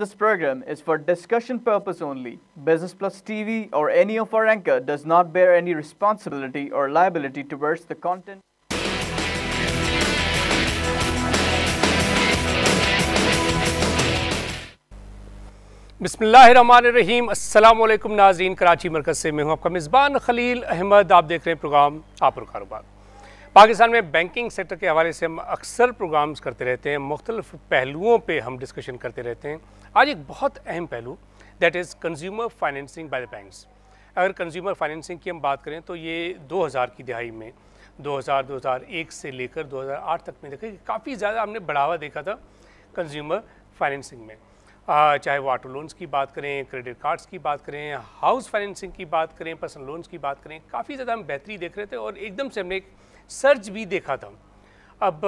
This program is for discussion purpose only. Business Plus TV or any of our anchor does not bear any responsibility or liability towards the content. बिस्मिल्लाहिर्रहमानिर्रहीम। अस्सलाम वालेकुम नाज़रीन, कराची मरकज़ से मैं हूँ आपका मेज़बान खलील अहमद। आप देख रहे हैं प्रोग्राम आप और कारोबार। पाकिस्तान में बैंकिंग सेक्टर के हवाले से हम अक्सर प्रोग्राम्स करते रहते हैं, मुख्तलिफ पहलुओं पे हम डिस्कशन करते रहते हैं। आज एक बहुत अहम पहलू that is consumer financing by the banks. अगर कंज्यूमर फाइनेंसिंग की हम बात करें तो ये 2000 की दिहाई में 2001 से लेकर 2008 तक में देखा कि काफ़ी ज़्यादा हमने बढ़ावा देखा था कंज्यूमर फाइनेंसिंग में। चाहे वो ऑटो लोन्स की बात करें, क्रेडिट कार्ड्स की बात करें, हाउस फाइनेंसिंग की बात करें, पर्सनल लोन्स की बात करें, काफ़ी ज़्यादा हम बेहतरी देख रहे थे और एकदम से हमने एक सर्ज भी देखा था। अब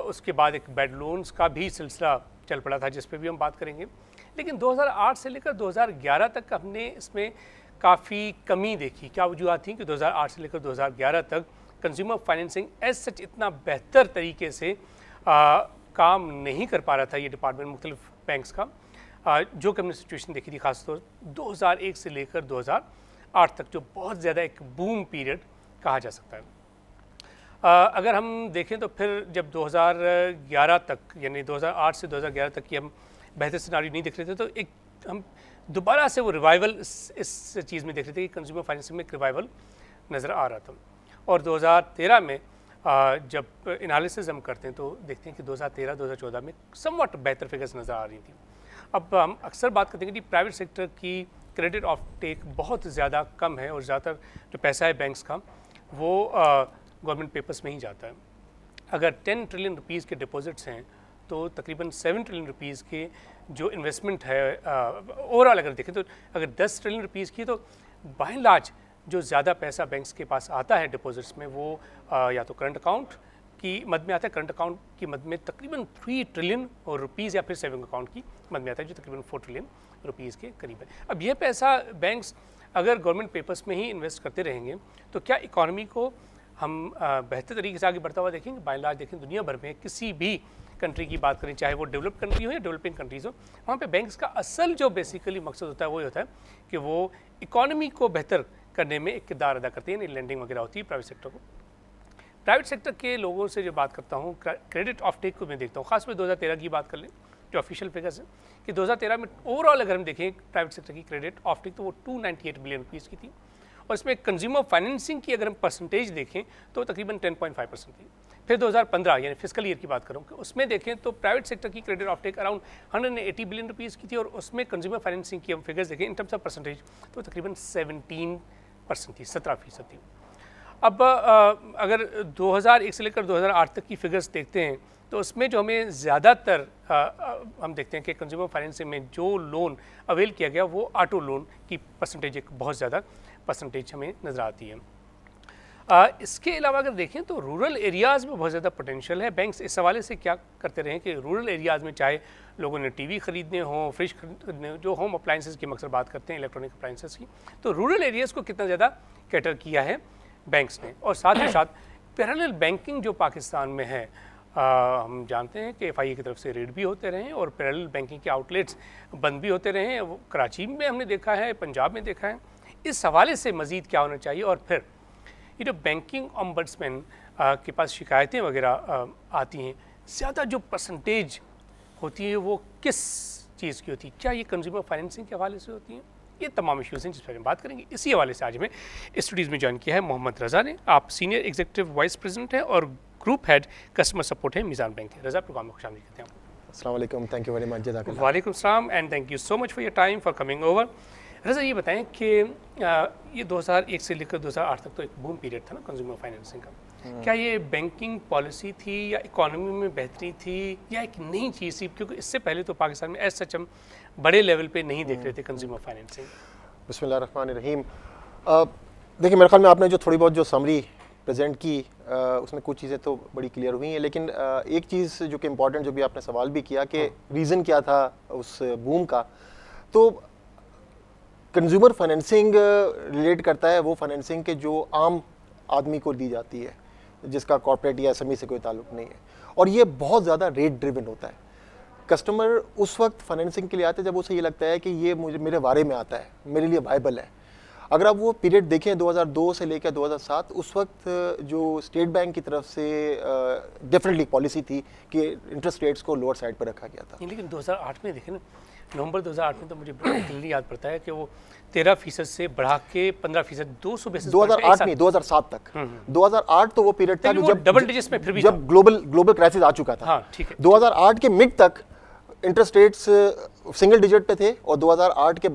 उसके बाद एक बैड लोन्स का भी सिलसिला चल पड़ा था जिस पे भी हम बात करेंगे। लेकिन 2008 से लेकर 2011 तक हमने इसमें काफ़ी कमी देखी। क्या वजूहत थी कि 2008 से लेकर 2011 तक कंज्यूमर फाइनेंसिंग एज सच इतना बेहतर तरीके से काम नहीं कर पा रहा था ये डिपार्टमेंट मुख्तलिफ बैंक्स का, जो कि हमने सिचुएशन देखी थी खासतौर 2001 से लेकर 2008 तक, जो बहुत ज़्यादा एक बूम पीरियड कहा जा सकता है। अगर हम देखें तो फिर जब 2011 तक यानी 2008 से 2011 तक की हम बेहतर सिनारियो नहीं देख रहे थे, तो एक हम दोबारा से वो रिवाइवल इस चीज़ में देख रहे थे कि कंज्यूमर फाइनेंसिंग में एक रिवाइवल नज़र आ रहा था। और 2013 में जब एनालिसिस हम करते हैं तो देखते हैं कि 2013-2014 में समवट बेहतर फिगर्स नज़र आ रही थी। अब हम अक्सर बात करते हैं कि प्राइवेट सेक्टर की क्रेडिट ऑफ टेक बहुत ज़्यादा कम है और ज़्यादातर जो पैसा है बैंक्स का वो गवर्नमेंट पेपर्स में ही जाता है। अगर 10 ट्रिलियन रुपीज़ के डिपॉजिट्स हैं तो तकरीबन 7 ट्रिलियन रुपीज़ के जो इन्वेस्टमेंट है ओवरऑल अगर देखें तो अगर 10 ट्रिलियन रुपीज़ की तो बाय एंड लार्ज जो ज़्यादा पैसा बैंक्स के पास आता है डिपॉजिट्स में वो या तो करंट अकाउंट की मद में आता है। करंट अकाउंट की मद में तकरीबन 3 ट्रिलियन और रुपीज़ या फिर सेविंग अकाउंट की मद में आता है जो तकरीबन 4 ट्रिलियन रुपीज़ के करीब है। अब ये पैसा बैंक्स अगर गवर्नमेंट पेपर्स में ही इन्वेस्ट करते रहेंगे तो क्या इकॉनमी को हम बेहतर तरीके से आगे बढ़ता हुआ देखेंगे? बाय एंड लार्ज देखें दुनिया भर में किसी भी कंट्री की बात करें, चाहे वो डेवलप कंट्री हो या डेवलपिंग कंट्रीज़ हो, वहाँ पे बैंक्स का असल जो बेसिकली मकसद होता है वो होता है कि वो इकॉनमी को बेहतर करने में एक किरदार अदा करती है, यानी लैंडिंग वगैरह होती है प्राइवेट सेक्टर को। प्राइवेट सेक्टर के लोगों से जो बात करता हूँ, क्रेडिट ऑफ टेक को मैं देखता हूँ, खासकर 2013 की बात कर लें जो ऑफिशियल फिगर्स है कि 2013 में ओवरऑल अगर हम देखें प्राइवेट सेक्टर की क्रेडिट ऑफ टेक तो वो 298 बिलियन रुपीज़ की थी और इसमें कंज्यूमर फाइनेंसिंग की अगर हम परसेंटेज देखें तो तकरीबन 10.5% थी। फिर 2015 यानी फिस्कल ईयर की बात करूँ कि उसमें देखें तो प्राइवेट सेक्टर की credit offtake around 180 billion rupees की थी और उसमें कंज्यूमर फाइनेंसिंग की हम फिगर्स देखें इन टर्म्स ऑफ परसेंटेज तो तकरीबन 17% थी, 17% थी। अब अगर 2001 से लेकर 2008 तक की फिगर्स देखते हैं तो उसमें जो हमें ज़्यादातर हम देखते हैं कि कंज्यूमर फाइनेंसिंग में जो लोन अवेल किया गया वो ऑटो लोन की परसेंटेज एक बहुत ज़्यादा परसेंटेज हमें नज़र आती है। इसके अलावा अगर देखें तो रूरल एरियाज़ में बहुत ज़्यादा पोटेंशियल है। बैंक्स इस हवाले से क्या करते रहे कि रूरल एरियाज़ में चाहे लोगों ने टीवी ख़रीदने हों, फ्रिज खरीदने, जो होम अप्लाइंसेस की मकसद बात करते हैं इलेक्ट्रॉनिक अप्लाइंसेस की, तो रूरल एरियाज़ को कितना ज़्यादा कैटर किया है बैंक्स ने। और साथ ही साथ पैरेलल बैंकिंग जो पाकिस्तान में है, हम जानते हैं कि FIA की तरफ से रेड भी होते रहे और पैरेलल बैंकिंग के आउटलेट्स बंद भी होते रहे हैं। वो कराची में हमने देखा है, पंजाब में देखा है। इस हवाले से मज़ीद क्या होना चाहिए और फिर ये जो बैंकिंग ऑम्बड्समैन के पास शिकायतें वगैरह आती हैं, ज़्यादा जो परसेंटेज होती है वो किस चीज़ की होती है? क्या ये कंज्यूमर फाइनेंसिंग के हवाले से होती हैं? ये तमाम इश्यूज़ हैं जिस पर हम बात करेंगे। इसी हवाले से आज हमें स्टूडियोज़ में ज्वाइन किया है मोहम्मद रज़ा ने। आप सीनियर एग्जीक्यूटिव वाइस प्रेसिडेंट हैं और ग्रुप हेड कस्टमर सपोर्ट है मीज़ान बैंक के। रज़ा, प्रोग्राम में खुशामदीद कहते हैं। अस्सलाम वालेकुम, थैंक यू वेरी मच। जज़ाकल्लाह। वालेकुम सलाम and thank you so much for your time for coming over. Raza, ये बताएं कि ये 2001 से लेकर 2008 तक तो एक बूम पीरियड था ना कंज्यूमर फाइनेंसिंग का। क्या ये बैंकिंग पॉलिसी थी या इकोनॉमी में बेहतरी थी या एक नई चीज़ थी? क्योंकि इससे पहले तो पाकिस्तान में एज सच हम बड़े लेवल पे नहीं देख रहे थे कंज्यूमर फाइनेंसिंग। बिस्मिल्लाहिर्रहमानिर्रहीम। देखिए, मेरे ख्याल में आपने जो थोड़ी बहुत जो समरी प्रेजेंट की उसमें कुछ चीज़ें तो बड़ी क्लियर हुई हैं, लेकिन एक चीज़ जो कि इम्पॉर्टेंट, जो भी आपने सवाल भी किया कि रीज़न क्या था उस बूम का, तो कंज्यूमर फाइनेंसिंग रिलेट करता है वो फाइनेंसिंग के जो आम आदमी को दी जाती है, जिसका कॉर्पोरेट या SME से कोई ताल्लुक नहीं है, और ये बहुत ज़्यादा रेट ड्रिवन होता है। कस्टमर उस वक्त फाइनेंसिंग के लिए आते हैं जब उसे ये लगता है कि ये मुझे मेरे बारे में आता है, मेरे लिए वायबल है। अगर आप वो पीरियड देखें 2002 से लेकर 2007, उस वक्त जो स्टेट बैंक की तरफ से डेफिनेटली पॉलिसी थी कि इंटरेस्ट रेट्स को लोअर साइड पर रखा गया था। लेकिन 2008 में देखें ना, नवंबर 2008 में तो मुझे क्लियरली याद पड़ता है कि वो 13% से बढ़ा के 15%, 200 बेसिस 2008 नहीं, 2007 तक। 2008 तो वो पीरियड था कि जब डबल डिजिट्स में फिर भी जब ग्लोबल क्राइसिस आ चुका था। हाँ, ठीक है। 2008 के मिड तक इंटरेस्ट रेट्स सिंगल डिजिट पे थे और 2008 के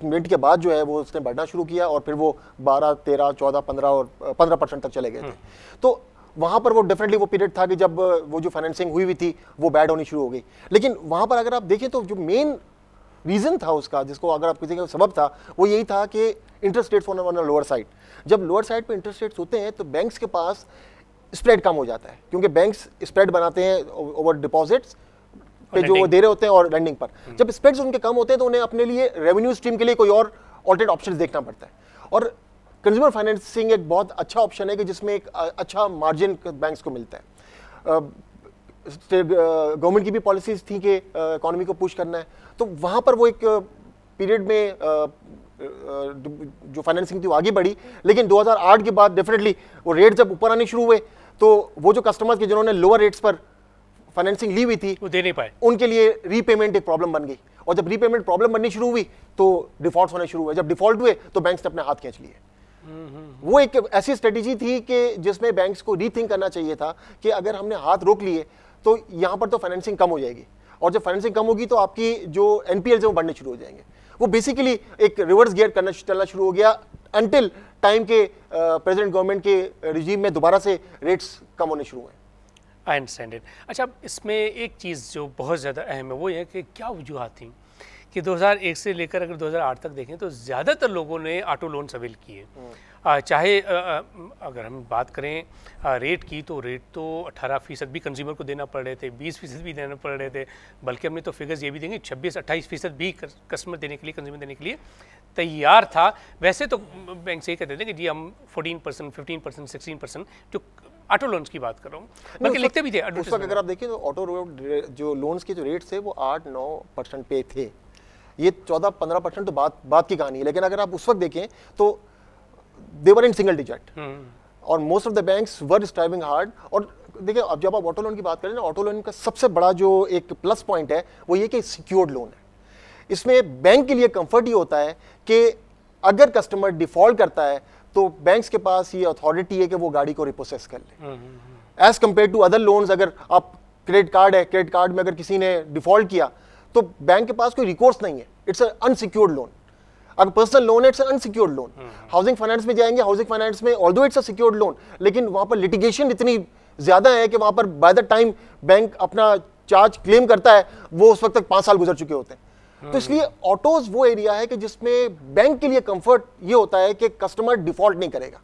मिड के बाद जो है वो उसने बढ़ना शुरू किया और फिर वो 12, 13, 14, 15 और 15% तक चले गए थे। तो वहाँ पर वो डेफिनेटली वो पीरियड था कि जब वो जो फाइनेंसिंग हुई थी वो बैड होनी शुरू हो गई। लेकिन वहाँ पर अगर आप देखें तो जो मेन रीज़न था उसका, जिसको अगर आप किसी का सबब था, वो यही था कि interest rates on lower side. जब लोअर साइड पे इंटरेस्ट रेट्स होते हैं तो बैंक्स के पास स्प्रेड कम हो जाता है, क्योंकि बैंक्स स्प्रेड बनाते हैं ओवर डिपॉजिट्स पे जो वो दे रहे होते हैं और लेंडिंग पर। जब स्प्रेड्स उनके कम होते हैं तो उन्हें अपने लिए रेवेन्यू स्ट्रीम के लिए कोई और ऑल्टरनेट ऑप्शंस देखना पड़ता है। और कंज्यूमर फाइनेंसिंग एक बहुत अच्छा ऑप्शन है कि जिसमें एक अच्छा मार्जिन बैंक्स को मिलता है। गवर्नमेंट की भी पॉलिसीज थी कि इकोनॉमी को पुश करना है, तो वहाँ पर वो एक पीरियड में जो फाइनेंसिंग थी वो आगे बढ़ी। लेकिन 2008 के बाद डेफिनेटली वो रेट जब ऊपर आने शुरू हुए तो वो जो कस्टमर्स के जिन्होंने लोअर रेट्स पर फाइनेंसिंग ली हुई थी वो दे नहीं पाए, उनके लिए रीपेमेंट एक प्रॉब्लम बन गई। और जब रीपेमेंट प्रॉब्लम बननी शुरू हुई तो डिफॉल्ट होने शुरू हुए। जब डिफॉल्ट हुए तो बैंक्स ने अपने हाथ खींच लिए। वो एक ऐसी स्ट्रेटेजी थी कि जिसमें बैंक्स को रीथिंक करना चाहिए था कि अगर हमने हाथ रोक लिए तो यहाँ पर तो फाइनेंसिंग कम हो जाएगी, और जब फाइनेंसिंग कम होगी तो आपकी जो एनपीएल्स है वो बढ़ने शुरू हो जाएंगे। वो बेसिकली एक रिवर्स गियर करना चलना शुरू हो गया अंटिल टाइम के प्रेसिडेंट गवर्नमेंट के रिजीम में दोबारा से रेट्स कम होने शुरू हुए। I understand it. अच्छा, इसमें एक चीज़ जो बहुत ज़्यादा अहम है वो ये है कि क्या वजूहत थी कि 2001 से लेकर अगर 2008 तक देखें तो ज़्यादातर लोगों ने ऑटो लोन्स अवेल किए। चाहे अगर हम बात करें रेट की, तो रेट तो 18% भी कंज्यूमर को देना पड़ रहे थे, 20% भी देना पड़ रहे थे, बल्कि हमने तो फिगर्स ये भी देंगे 26-28% भी कस्टमर देने के लिए, कंज्यूमर देने के लिए तैयार था। वैसे तो बैंक से ये कहते थे कि जी हम 14%, 15%, 16% जो ऑटो लोन्स की बात कर रहा हूँ, बल्कि लिखते भी थे। उस वक्त अगर आप देखिए तो ऑटो जो लोन्स के जो रेट्स थे वो 8-9% पे थे। ये 14-15% तो बात की कहानी है। लेकिन अगर आप उस वक्त देखें तो दे वर इन सिंगल डिजिट और most of the banks were striving hard. और देखिए अब जब आप ऑटो लोन की बात करें ना, ऑटो लोन का सबसे बड़ा जो एक प्लस पॉइंट है वो ये कि सिक्योर्ड लोन है। इसमें बैंक के लिए कंफर्ट ये होता है कि अगर कस्टमर डिफॉल्ट करता है तो बैंक्स के पास ये अथॉरिटी है कि वो गाड़ी को रिपोसेस कर ले, as compare to other loans. अगर आप क्रेडिट कार्ड है, क्रेडिट कार्ड में अगर किसी ने डिफॉल्ट किया तो बैंक के पास कोई रिकोर्स नहीं है, इट्स अनसिक्योर्ड लोन। अगर पर्सनल लोन है it's unsecured loan. Housing finance में जाएंगे, हाउसिंग फाइनेंस में although it's a secured loan, लेकिन वहां पर लिटिगेशन इतनी ज्यादा है कि वहां पर बाय द टाइम बैंक अपना चार्ज क्लेम करता है वो उस वक्त तक 5 साल गुजर चुके होते हैं। तो इसलिए ऑटोज वो एरिया है कि जिसमें बैंक के लिए कंफर्ट ये होता है कि कस्टमर डिफॉल्ट नहीं करेगा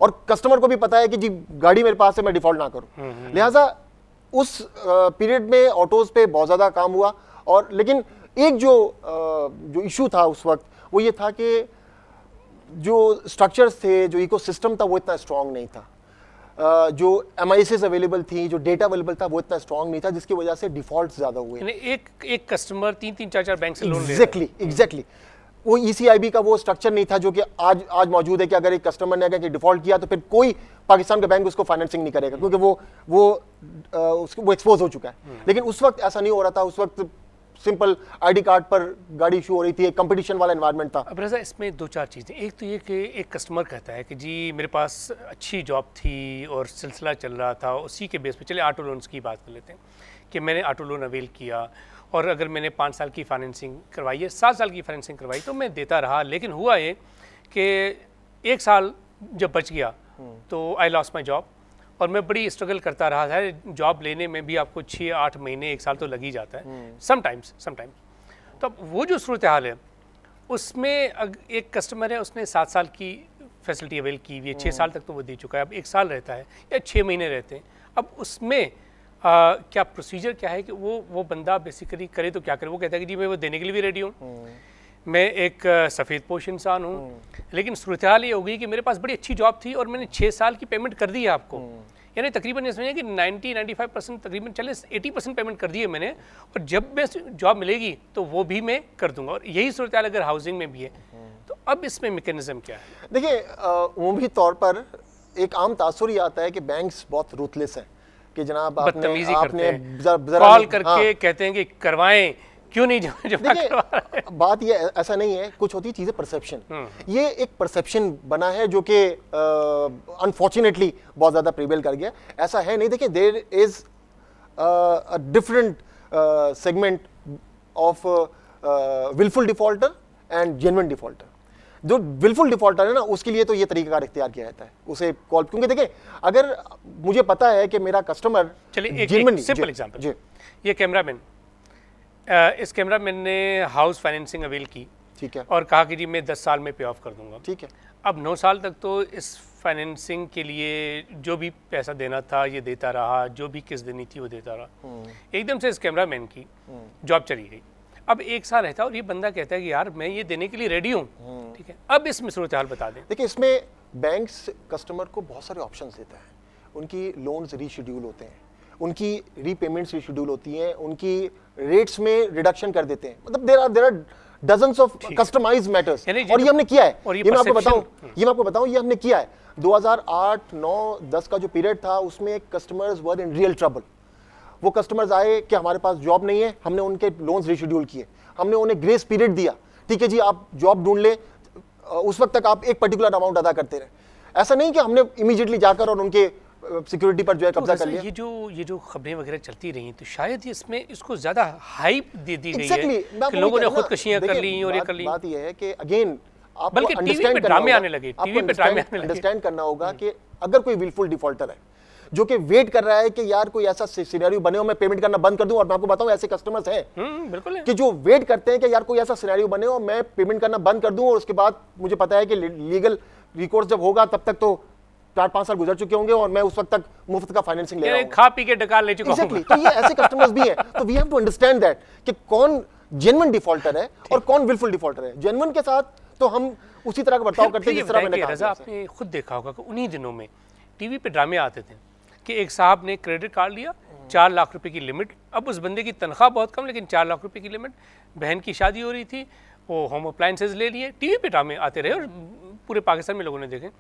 और कस्टमर को भी पता है कि जी गाड़ी मेरे पास है, मैं डिफॉल्ट ना करूं। लिहाजा उस पीरियड में ऑटोज पे बहुत ज्यादा काम हुआ। और लेकिन एक जो इशू था उस वक्त वो ये था कि जो स्ट्रक्चर्स थे, जो इकोसिस्टम था वो इतना स्ट्रांग नहीं था। जो MISs अवेलेबल थी, जो डेटा अवेलेबल था वो इतना स्ट्रांग नहीं था, जिसकी वजह से डिफॉल्ट ज्यादा हुए। एक कस्टमर 3-3, 4-4 बैंक से लोन ले एग्जैक्टली वो ECIB का वो स्ट्रक्चर नहीं था जो कि आज मौजूद है कि अगर एक कस्टमर ने अगर डिफॉल्ट किया तो फिर कोई पाकिस्तान का बैंक उसको फाइनेंसिंग नहीं करेगा, क्योंकि वो एक्सपोज हो चुका है। लेकिन उस वक्त ऐसा नहीं हो रहा था। उस वक्त सिंपल ID कार्ड पर गाड़ी इशू हो रही थी, एक कंपटीशन वाला एनवायरनमेंट था। अब रज़ा, इसमें 2-4 चीज़ें। एक तो ये कि एक कस्टमर कहता है कि जी मेरे पास अच्छी जॉब थी और सिलसिला चल रहा था, उसी के बेस पे चले ऑटो लोन्स की बात कर लेते हैं कि मैंने ऑटो लोन अवेल किया और अगर मैंने 5 साल की फाइनेंसिंग करवाई है, 7 साल की फाइनेंसिंग करवाई तो मैं देता रहा। लेकिन हुआ ये कि 1 साल जब बच गया तो आई लॉस्ट माई जॉब और मैं बड़ी स्ट्रगल करता रहा है। जॉब लेने में भी आपको 6-8 महीने, 1 साल तो लग ही जाता है समटाइम्स। तो अब वो जो सूरत हाल है उसमें एक कस्टमर है, उसने 7 साल की फैसिलिटी अवेल की हुई है, 6 साल तक तो वो दे चुका है, अब 1 साल रहता है या 6 महीने रहते हैं। अब उसमें क्या प्रोसीजर क्या है कि वो बंदा बेसिकली करे तो क्या करे? वो कहता है कि जी मैं वो देने के लिए भी रेडी हूँ, मैं एक सफ़ेद पोश इंसान हूँ, लेकिन सूरत हाल ये होगी कि मेरे पास बड़ी अच्छी जॉब थी और मैंने 6 साल की पेमेंट कर दी है आपको, यानी तकरीबन ये समझिए कि 90-95% तकरीबन 80% पेमेंट कर दिए मैंने, और जब मैं जॉब मिलेगी तो वो भी मैं कर दूंगा। और यही सूरत हाल अगर हाउसिंग में भी है, तो अब इसमें मैकेनिज्म क्या है? देखिए, उम्मी तौर पर एक आम तासुर ये आता है कि बैंक्स बहुत रूथलेस हैं, कि जनाब बदतमीजी करते हैं, जरा कॉल करके कहते हैं कि करवाएं, क्यों नहीं जमा करवा रहे? बात ये ऐसा नहीं है, कुछ होती है चीजें परसेप्शन। ये एक परसेप्शन बना है जो कि अनफॉर्चुनेटली बहुत ज्यादा प्रिवेल कर गया। ऐसा है नहीं। देखिए, there is a different segment of wilful defaulter and genuine defaulter. जो विलफुल डिफॉल्टर है ना, उसके लिए तो ये तरीका इख्तियार किया जाता है, उसे कॉल, क्योंकि देखिए अगर मुझे पता है कि मेरा कस्टमर, चलिए एक सिंपल एग्जांपल, जी, ये कैमरामैन, इस कैमरामैन ने हाउस फाइनेंसिंग अवेल की, ठीक है, और कहा कि जी मैं 10 साल में पे ऑफ कर दूंगा, ठीक है। अब 9 साल तक तो इस फाइनेंसिंग के लिए जो भी पैसा देना था ये देता रहा, जो भी किस्त देनी थी वो देता रहा। एकदम से इस कैमरामैन की जॉब चली गई, अब 1 साल रहता है और ये बंदा कहता है कि यार मैं ये देने के लिए रेडी हूँ, ठीक है। अब इसमें सूरत हाल बता दें। देखिए, इसमें बैंक्स कस्टमर को बहुत सारे ऑप्शंस देता है। उनकी लोन्स रीशेड्यूल होते हैं, उनकी रीपेमेंट्स रीशेड्यूल होती हैं, उनकी रेट्स में रिडक्शन कर देते हैं। मतलब there are dozens of customized matters, और ये हमने किया है। ये मैं आपको बताऊं, ये हमने किया है। 2008, 9, 10 का जो पीरियड था, उसमें customers were in real trouble. वो कस्टमर्स आए कि हमारे पास जॉब नहीं है, हमने उनके लोन्स रिशेड्यूल किए, हमने उन्हें ग्रेस पीरियड दिया, ठीक है जी आप जॉब ढूंढ ले, उस वक्त तक आप एक पर्टिकुलर अमाउंट अदा करते रहे। ऐसा नहीं कि हमने इमीडिएटली जाकर और उनके सिक्योरिटी पर जो है कब्जा कर लिया। ये जो खबरें वगैरह चलती रही, तो शायद इसमें इसको ज्यादा हाइप दे दी गई है कि लोगों ने खुदकुशियां कर ली और ये कर ली। बात ये है कि अगेन आपको बल्कि टीवी पे ड्रामे आने लगे, टीवी पे ड्रामे आने लगे। अंडरस्टैंड करना होगा कि अगर कोई विलफुल डिफॉल्टर है जो कि वेट कर रहा है कि यार कोई ऐसा सिनेरियो बने हो मैं पेमेंट करना बंद कर दूं, और मैं आपको बताऊं ऐसे कस्टमर्स हैं बिल्कुल कि जो वेट करते हैं कि यार कोई ऐसा सिनेरियो बने हो मैं पेमेंट करना बंद कर दूं, और उसके बाद मुझे पता है कि लीगल रिकोर्स जब होगा तब तक तो 4-5 साल गुजर चुके होंगे और मैं उस वक्त तक मुफ्त का फाइनेंसिंग ले रहा हूं, खा पी के डकार ले चुका हूं। तो ये ऐसे कस्टमर्स भी हैं। तो we have to understand that कि कौन जेन्युइन डिफॉल्टर है और कौन विलफुल डिफॉल्टर है। जेन्युइन के साथ तो हम उसी तरह का बर्ताव करते हैं जिस तरह मैंने कहा। आपने खुद देखा होगा कि उन्हीं दिनों में टीवी पे ड्रामे आते थे कि एक साहब ने क्रेडिट कार्ड लिया, 4 लाख रुपए की लिमिट, अब उस बंदे की तनख्वाह बहुत कम लेकिन 4 लाख रुपए की लिमिट, बहन की शादी हो रही थी, वो होम अप्लायंसेस ले लिए। टीवी पे ड्रामे आते रहे और पूरे पाकिस्तान में लोगों ने देखे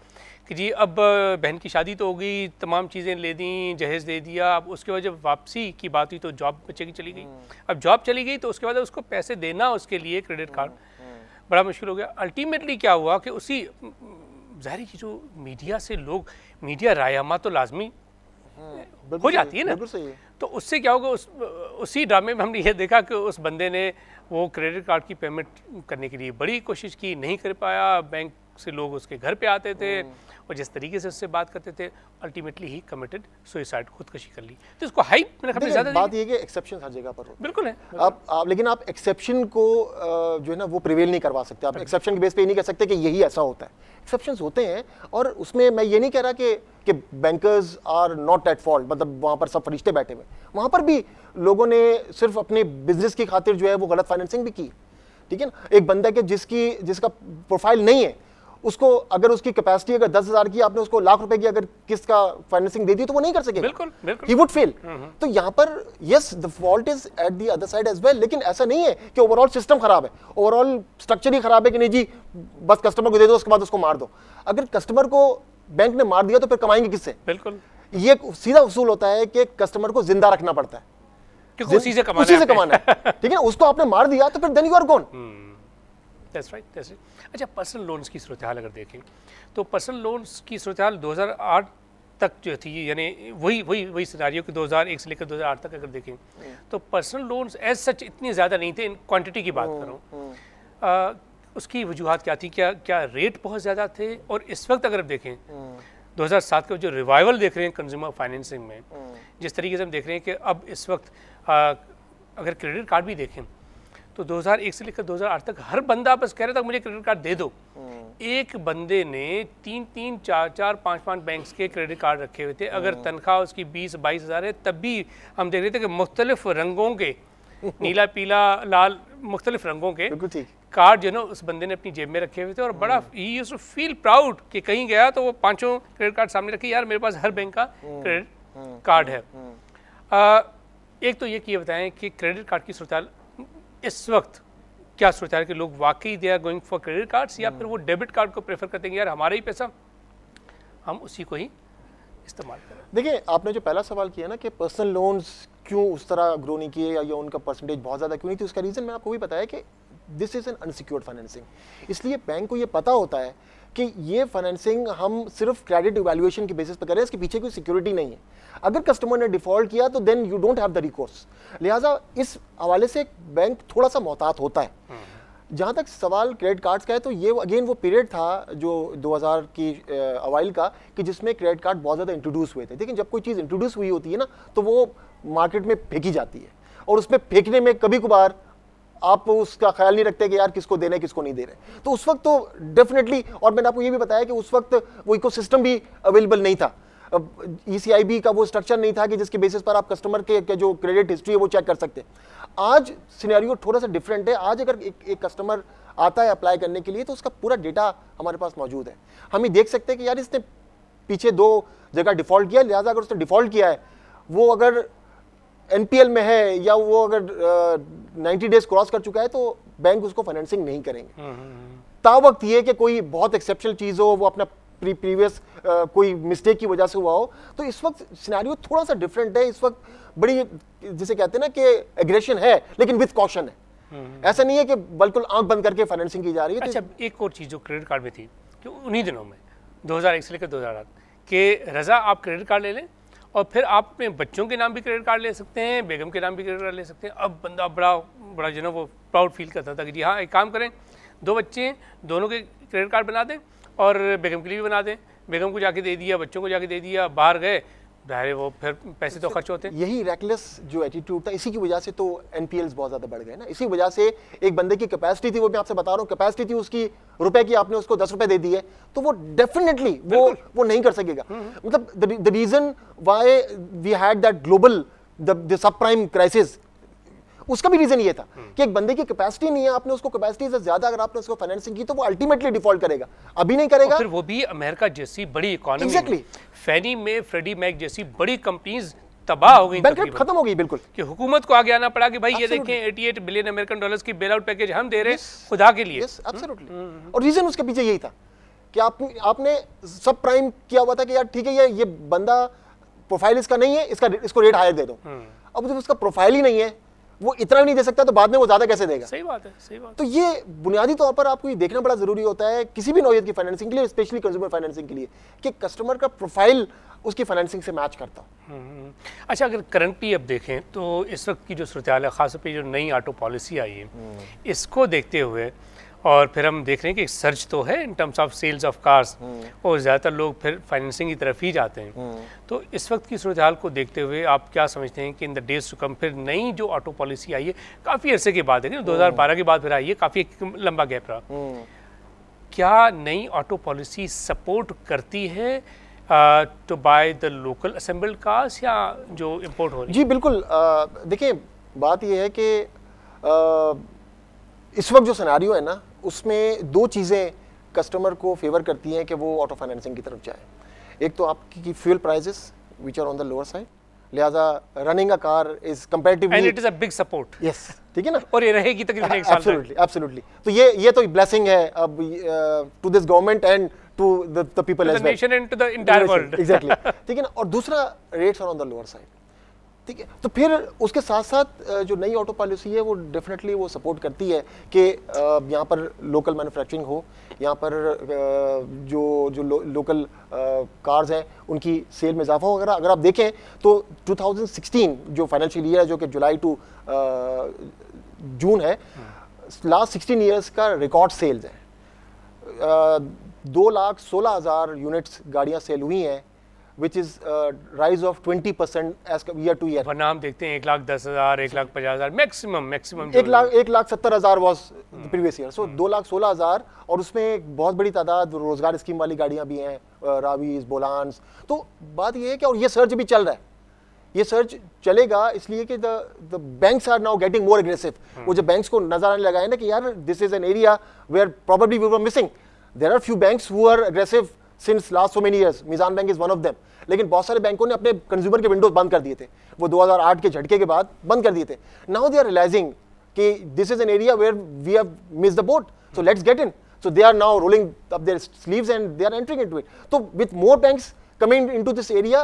कि जी अब बहन की शादी तो हो गई, तमाम चीज़ें ले दी, जहेज दे दिया, अब उसके बाद जब वापसी की बात हुई तो जॉब बच्चे की चली गई। अब जॉब चली गई तो उसके बाद उसको पैसे देना उसके लिए क्रेडिट कार्ड बड़ा मुश्किल हो गया। अल्टीमेटली क्या हुआ कि उसी ज़ाहिर की जो मीडिया से लोग, मीडिया रायमा तो लाजमी हो जाती है ना, तो उससे क्या होगा, उसी ड्रामे में हमने ये देखा कि उस बंदे ने वो क्रेडिट कार्ड की पेमेंट करने के लिए बड़ी कोशिश की, नहीं कर पाया। बैंक से लोग उसके घर पे आते थे और जिस तरीके से उससे बात करते थे, अल्टीमेटली ही कमिटेड सुसाइड, खुदकुशी कर ली। तो इसको हाइप मैंने कहा ज़्यादा। बात ये कि एक्सेप्शन हर जगह पर हो, बिल्कुल है। आप लेकिन आप एक्सेप्शन को जो है ना वो प्रिवेल नहीं करवा सकते। आप एक्सेप्शन के बेस पे ये नहीं कह सकते कि यही ऐसा होता है। एक्सेप्शंस होते हैं और उसमें मैं ये नहीं कह रहा कि bankers are not at fault, मतलब वहाँ पर सब फरिश्ते बैठे हुए, वहाँ पर भी लोगों ने सिर्फ अपने बिजनेस की खातिर जो है वो गलत फाइनेंसिंग भी की, ठीक है ना। एक बंदा के जिसका प्रोफाइल नहीं है, उसको अगर उसकी कैपेसिटी अगर 10,000 की, आपने उसको लाख रुपए की अगर किस्त का फाइनेंसिंग दे दी तो वो नहीं कर सकेगा, बिल्कुल बिल्कुल, ही वुड फेल। तो यहाँ पर yes the fault is at the other side as well, लेकिन ऐसा नहीं है कि ओवरऑल सिस्टम खराब है, ओवरऑल स्ट्रक्चर ही खराब है कि नहीं जी बस कस्टमर को दे दो उसके बाद उसको मार दो। अगर कस्टमर को बैंक ने मार दिया तो फिर कमाएंगे किससे? बिल्कुल, ये सीधा उसूल होता है कि कस्टमर को जिंदा रखना पड़ता है, उसी से कमाना है, ठीक है। उसको आपने मार दिया तो फिर then you are gone. That's right, that's right. अच्छा, पर्सनल लोन्स की सूरत हाल अगर देखें तो पर्सनल लोन्स की सूरत हाल 2008 तक जो थी, यानी वही सिनारियो कि 2001 से लेकर 2008 तक अगर देखें तो पर्सनल लोन्स एज सच इतनी ज़्यादा नहीं थे। इन क्वांटिटी की बात कर रहा हूँ, उसकी वजूहत क्या थी? क्या रेट बहुत ज़्यादा थे? और इस वक्त अगर देखें 2007 का जो रिवाइवल देख रहे हैं कंज्यूमर फाइनेंसिंग में, जिस तरीके से हम देख रहे हैं कि अब इस वक्त अगर क्रेडिट कार्ड भी देखें तो 2001 से लेकर 2008 तक हर बंदा बस कह रहा था मुझे क्रेडिट कार्ड दे दो। एक बंदे ने 3-3, 4-4, 5-5 बैंक्स के क्रेडिट कार्ड रखे हुए थे। अगर तनख्वाह उसकी 20-22 हज़ार है तब भी हम देख रहे थे कि मुख्तलिफ रंगों के नीला पीला लाल मुख्तलिफ रंगों के बिल्कुल ठीक। कार्ड जो है ना उस बंदे ने अपनी जेब में रखे हुए थे और बड़ा ही यूज्ड टू फील प्राउड कि कहीं गया तो वो 5 क्रेडिट कार्ड सामने रखे, यार मेरे पास हर बैंक का क्रेडिट कार्ड है। एक तो ये बताएं कि क्रेडिट कार्ड की सूरत इस वक्त क्या सूरत है कि लोग वाकई they are going for credit cards या फिर वो डेबिट कार्ड को प्रेफर करते हैं, यार हमारा ही पैसा हम उसी को ही इस्तेमाल करें। देखिए, आपने जो पहला सवाल किया ना कि पर्सनल लोन्स क्यों उस तरह ग्रो नहीं किए या उनका परसेंटेज बहुत ज़्यादा क्यों नहीं थी, उसका रीज़न मैंने आपको भी बताया कि this is an unsecured financing. इसलिए बैंक को ये पता होता है कि ये फाइनेंसिंग हम सिर्फ क्रेडिट इवैल्यूएशन के बेसिस पर करें, इसके पीछे कोई सिक्योरिटी नहीं है। अगर कस्टमर ने डिफॉल्ट किया तो then you don't have the recourse. लिहाजा इस हवाले से बैंक थोड़ा सा मोहतात होता है। जहाँ तक सवाल क्रेडिट कार्ड्स का है तो ये अगेन वो पीरियड था जो 2000 की अवाइल का कि जिसमें क्रेडिट कार्ड बहुत ज़्यादा इंट्रोड्यूस हुए थे। लेकिन जब कोई चीज़ इंट्रोड्यूस हुई होती है ना तो वो मार्केट में फेंकी जाती है और उसमें फेंकने में कभी कभार आप उसका ख्याल नहीं रखते कि यार किसको देने किसको नहीं दे रहे। तो उस वक्त तो डेफिनेटली, और मैंने आपको ये भी बताया कि उस वक्त वो इकोसिस्टम भी अवेलेबल नहीं था। ECIB का वो स्ट्रक्चर नहीं था कि जिसके बेसिस पर आप कस्टमर के जो क्रेडिट हिस्ट्री है वो चेक कर सकते। आज सिनेरियो थोड़ा सा डिफरेंट है। आज अगर एक कस्टमर आता है अप्लाई करने के लिए तो उसका पूरा डेटा हमारे पास मौजूद है। हम ये देख सकते हैं कि यार इसने पीछे 2 जगह डिफॉल्ट किया, लिहाजा अगर उसने डिफॉल्ट किया है, वो अगर NPL में है या वो अगर 90 डेज क्रॉस कर चुका है तो बैंक उसको फाइनेंसिंग नहीं करेंगे। तावक्त ये कि कोई बहुत एक्सेप्शनल चीज़ हो, वो अपना प्रीवियस कोई मिस्टेक की वजह से हुआ हो, तो इस वक्त सिनेरियो थोड़ा सा डिफरेंट है। इस वक्त बड़ी जिसे कहते हैं ना कि एग्रेशन है लेकिन विद कॉशन है। ऐसा नहीं है कि बिल्कुल आंख बंद करके फाइनेंसिंग की जा रही है। अच्छा, एक और चीज़ जो क्रेडिट कार्ड में थी कि उन्हीं दिनों में 2001 से लेकर 2008 के रज़ा आप क्रेडिट कार्ड ले लें और फिर आप अपने बच्चों के नाम भी क्रेडिट कार्ड ले सकते हैं, बेगम के नाम भी क्रेडिट कार्ड ले सकते हैं। अब बंदा बड़ा जो है वो प्राउड फील करता था कि जी हाँ, एक काम करें, 2 बच्चे हैं, दोनों के क्रेडिट कार्ड बना दें और बेगम के लिए भी बना दें। बेगम को जाके दे दिया, बच्चों को जाके दे दिया, बाहर गए, जाहिर है वो फिर पैसे तो खर्च होते हैं। यही रैकलेस जो एटीट्यूड था, इसी की वजह से तो NPLs बहुत ज़्यादा बढ़ गए ना। इसी वजह से एक बंदे की कैपेसिटी थी, वो मैं आपसे बता रहा हूँ, कैपेसिटी थी उसकी रुपए की, आपने उसको 10 रुपए दे दिए तो वो डेफिनेटली वो नहीं कर सकेगा। मतलब the reason why we had that global the subprime crisis, उसका भी रीजन ये था कि एक बंदे की कैपेसिटी नहीं है, आपने उसको कैपेसिटी से ज्यादा अगर आपने उसको फाइनेंसिंग की तो वो अल्टीमेटली डिफॉल्ट करेगा, अभी नहीं करेगा। फिर वो भी अमेरिका जैसी बड़ी इकोनॉमी, Exactly. फैनी में फ्रेडी मैक जैसी बड़ी कंपनीज तबाह हो गई, बैंकरप्ट खत्म हो गई बिल्कुल, कि हुकूमत को आगे आना पड़ा कि भाई ये देखें 88 बिलियन अमेरिकन डॉलर्स की बेल आउट पैकेज हम दे रहे हैं खुदा के लिए। Yes absolutely. और रीजन उसके पीछे यही था कि आपने सब प्राइम किया हुआ था कि यार ठीक है ये बंदा प्रोफाइल इसका नहीं है, इसको रेट हायर दे दो। अब जब उसका प्रोफाइल ही नहीं है, वो इतना नहीं दे सकता तो बाद में वो ज्यादा कैसे देगा। सही बात है, सही बात। तो ये बुनियादी तौर पर आपको ये देखना बड़ा जरूरी होता है किसी भी नौयत की फाइनेंसिंग के लिए, स्पेशली कंज्यूमर फाइनेंसिंग के लिए, कि कस्टमर का प्रोफाइल उसकी फाइनेंसिंग से मैच करता हो। अच्छा, अगर करंटली अब देखें तो इस वक्त की जो सूरत हाल है, खासतौर पर जो नई ऑटो पॉलिसी आई है, इसको देखते हुए और फिर हम देख रहे हैं कि एक सर्च तो है in terms of sales of cars और ज़्यादातर लोग फिर फाइनेंसिंग की तरफ ही जाते हैं। तो इस वक्त की सूरत हाल को देखते हुए आप क्या समझते हैं कि in the days to come फिर नई जो ऑटो पॉलिसी आई है, काफ़ी अरसे के बाद है, 2012 के बाद फिर आई है, काफ़ी लंबा गैप रहा, क्या नई ऑटो पॉलिसी सपोर्ट करती है to buy the local assembled cars या जो इम्पोर्ट हो रही है? जी बिल्कुल। देखिए बात यह है कि इस वक्त जो सिनेरियो है ना, उसमें 2 चीज़ें कस्टमर को फेवर करती हैं कि वो ऑटो फाइनेंसिंग की तरफ जाए। एक तो आपकी fuel prices which are on the lower side, लिहाजा running a car is comparatively and it is a big support. Yes, ठीक है ना, और ये रहेगी तकरीबन 1 साल। Absolutely absolutely. तो ये तो ब्लेसिंग है अब to this government and to the people as well, nation and to the entire world. Exactly, ठीक है ना। और दूसरा, rates are on the lower side, ठीक है। तो फिर उसके साथ साथ जो नई ऑटो पॉलिसी है वो डेफिनेटली वो सपोर्ट करती है कि यहाँ पर लोकल मैन्युफैक्चरिंग हो, यहाँ पर जो लोकल कार्स हैं उनकी सेल में इजाफा हो। अगर आप देखें तो 2016 जो फाइनेंशियल ईयर है, जो कि जुलाई टू जून है, लास्ट 16 ईयर्स का रिकॉर्ड सेल्स है। 2,16,000 यूनिट्स गाड़ियाँ सेल हुई हैं, which is rise of 20% as year to year। वरना हम देखते हैं 1,10,000, 1,50,000 maximum 1,70,000 was the previous year, so 2,16,000, और उसमें एक बहुत बड़ी तादाद रोजगार स्कीम वाली गाड़ियां भी हैं, रावीज, बोलान्स। तो बात ये है कि और ये सर्च भी चल रहा है, ये सर्च चलेगा इसलिए कि the banks are now getting more aggressive. वो जो बैंक्स को नजर आने लगा है ना कि यार this is an area where probably we were missing. There are few banks who are aggressive since last so many years, Meezan bank is one of them. लेकिन बहुत सारे बैंकों ने अपने कंज्यूमर के विंडोज बंद कर दिए थे, वो 2008 के झटके के बाद बंद कर दिए थे। नाउ दे आर रियलाइजिंग कि this is an area where we have missed the boat, so let's get in. So they are now rolling up their sleeves and they are entering into it. So with more banks coming into this area,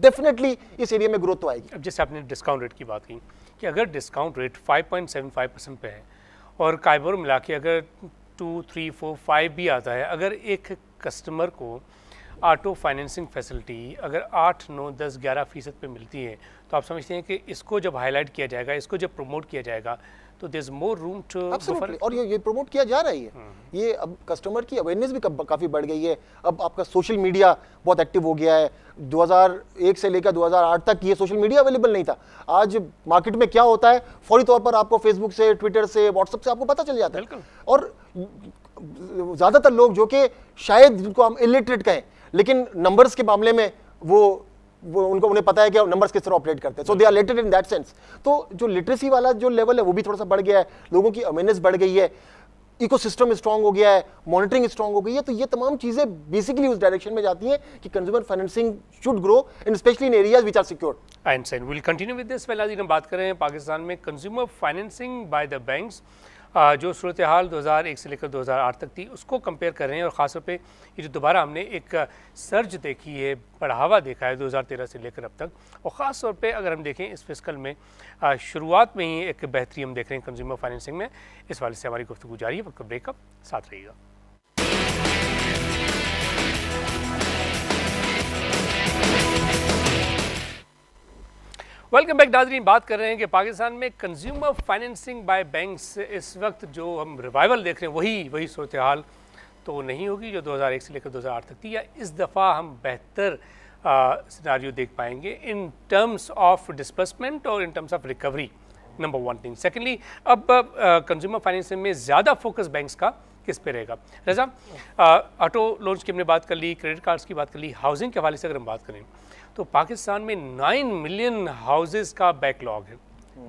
definitely इस area में growth तो आएगी। अब जैसे आपने discount rate की बात की कि अगर डिस्काउंट रेट 5.75% पे है और काइबोर मिला के अगर 2, 3, 4, 5 भी आता है, अगर एक कस्टमर को ऑटो फाइनेंसिंग फैसिलिटी अगर 8, 9, 10, 11% पे मिलती है, तो आप समझते हैं कि इसको जब हाईलाइट किया जाएगा, इसको जब प्रमोट किया जाएगा, तो there is more room to absolutely. और ये प्रमोट किया जा रहा है। ये अब कस्टमर की अवेयरनेस भी काफ़ी बढ़ गई है। अब आपका सोशल मीडिया बहुत एक्टिव हो गया है। 2001 से लेकर 2008 तक ये सोशल मीडिया अवेलेबल नहीं था। आज मार्केट में क्या होता है फौरी तौर पर आपको फेसबुक से, ट्विटर से, व्हाट्सएप से आपको पता चल जाता है। और ज़्यादातर लोग जो कि शायद जिनको हम इलिटरेट कहें, लेकिन नंबर्स के मामले में वो उन्हें पता है कि नंबर्स किस तरह ऑपरेट करते हैं। So they are literate in that sense. तो जो लिटरेसी वाला जो लेवल है वो भी थोड़ा सा बढ़ गया है, लोगों की अवेयरनेस बढ़ गई है, इकोसिस्टम स्ट्रांग हो गया है, मॉनिटरिंग स्ट्रांग हो गई है। तो ये तमाम चीजें बेसिकली उस डायरेक्शन में जाती हैं कि consumer financing should grow in especially in areas which are secured. And will continue with this. पहले हम बात कर रहे हैं पाकिस्तान में consumer financing by the banks, जो सूरत हाल 2001 से लेकर 2008 तक थी उसको कंपेयर कर रहे हैं। और ख़ासतौर पे ये जो दोबारा हमने एक सर्ज देखी है, बढ़ावा देखा है 2013 से लेकर अब तक, और ख़ास तौर पे अगर हम देखें इस फिस्कल में शुरुआत में ही एक बेहतरी हम देख रहे हैं कंज्यूमर फाइनेंसिंग में। इस वाले से हमारी गुफ्तगू जारी है, वक्त ब्रेकअप साथ रहिएगा। वेलकम बैक नाज़रीन। बात कर रहे हैं कि पाकिस्तान में कंज्यूमर फाइनेंसिंग बाय बैंक्स इस वक्त जो हम रिवाइवल देख रहे हैं वही सूरत हाल तो नहीं होगी जो 2001 से लेकर 2008 तक थी, या इस दफ़ा हम बेहतर सिनारियो देख पाएंगे इन टर्म्स ऑफ डिस्बर्समेंट और इन terms of recovery, number one thing. Secondly, अब कंज्यूमर फाइनेंसिंग में ज़्यादा फोकस बैंक्स का किस पे रहेगा? रज़ा, ऑटो लोन्स की हमने बात कर ली, क्रेडिट कार्ड्स की बात कर ली, हाउसिंग के हवाले से अगर हम बात करें तो पाकिस्तान में 9 मिलियन हाउसेस का बैकलॉग है,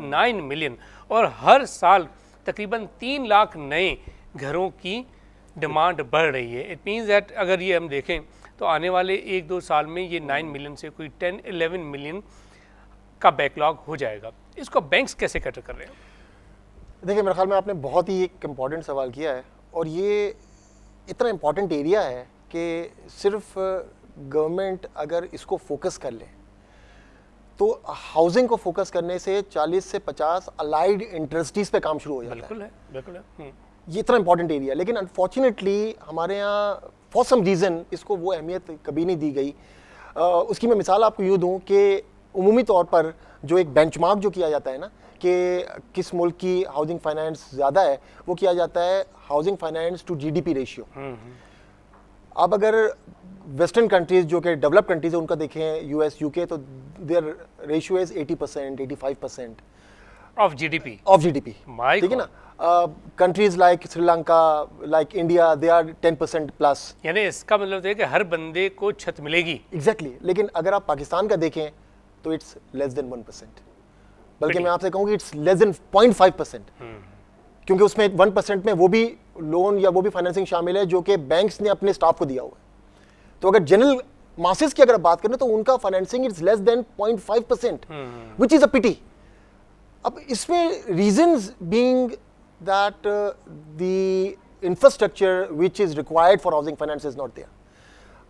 9 मिलियन, और हर साल तकरीबन 3 लाख नए घरों की डिमांड बढ़ रही है। इट मीन्स दैट अगर ये हम देखें तो आने वाले 1-2 साल में ये 9 मिलियन से कोई 10-11 मिलियन का बैकलॉग हो जाएगा। इसको बैंक्स कैसे कैटर कर रहे हैं? देखिए, मेरे ख्याल में आपने बहुत ही एक इम्पॉर्टेंट सवाल किया है, और ये इतना इम्पॉर्टेंट एरिया है कि सिर्फ गवर्नमेंट अगर इसको फोकस कर ले तो हाउसिंग को फोकस करने से 40 से 50 अलाइड इंडस्ट्रीज पे काम शुरू हो जाता है। बिल्कुल है। ये इतना इंपॉर्टेंट एरिया, लेकिन अनफॉर्चुनेटली हमारे यहाँ फॉर सम रीज़न इसको वो अहमियत कभी नहीं दी गई। उसकी मैं मिसाल आपको यूँ दूँ कि उमूमी तौर पर जो एक बेंचमार्क जो किया जाता है ना कि किस मुल्क की हाउसिंग फाइनेंस ज़्यादा है, वो किया जाता है housing finance to GDP ratio. अब अगर वेस्टर्न कंट्रीज जो कि डेवलप कंट्रीज है उनका देखें, US, UK, तो there ratio is 80%, 85% of GDP। ठीक है ना। Countries like Sri Lanka, like India, they are 10% plus. यानी इसका मतलब है कि हर बंदे को छत मिलेगी। एग्जैक्टली। लेकिन अगर आप पाकिस्तान का देखें तो इट्स लेस देन 1%, बल्कि मैं आपसे कहूँ कि इट्स लेस देन 0.5%, क्योंकि उसमें 1% में वो भी लोन या वो भी फाइनेंसिंग शामिल है जो कि बैंक्स ने अपने स्टाफ को दिया हुआ है। तो अगर जनरल मासेस की अगर बात करें तो उनका financing it's less than 0.5%, which is a pity. अब इसमें reasons being that the infrastructure which is required for housing finance is not there.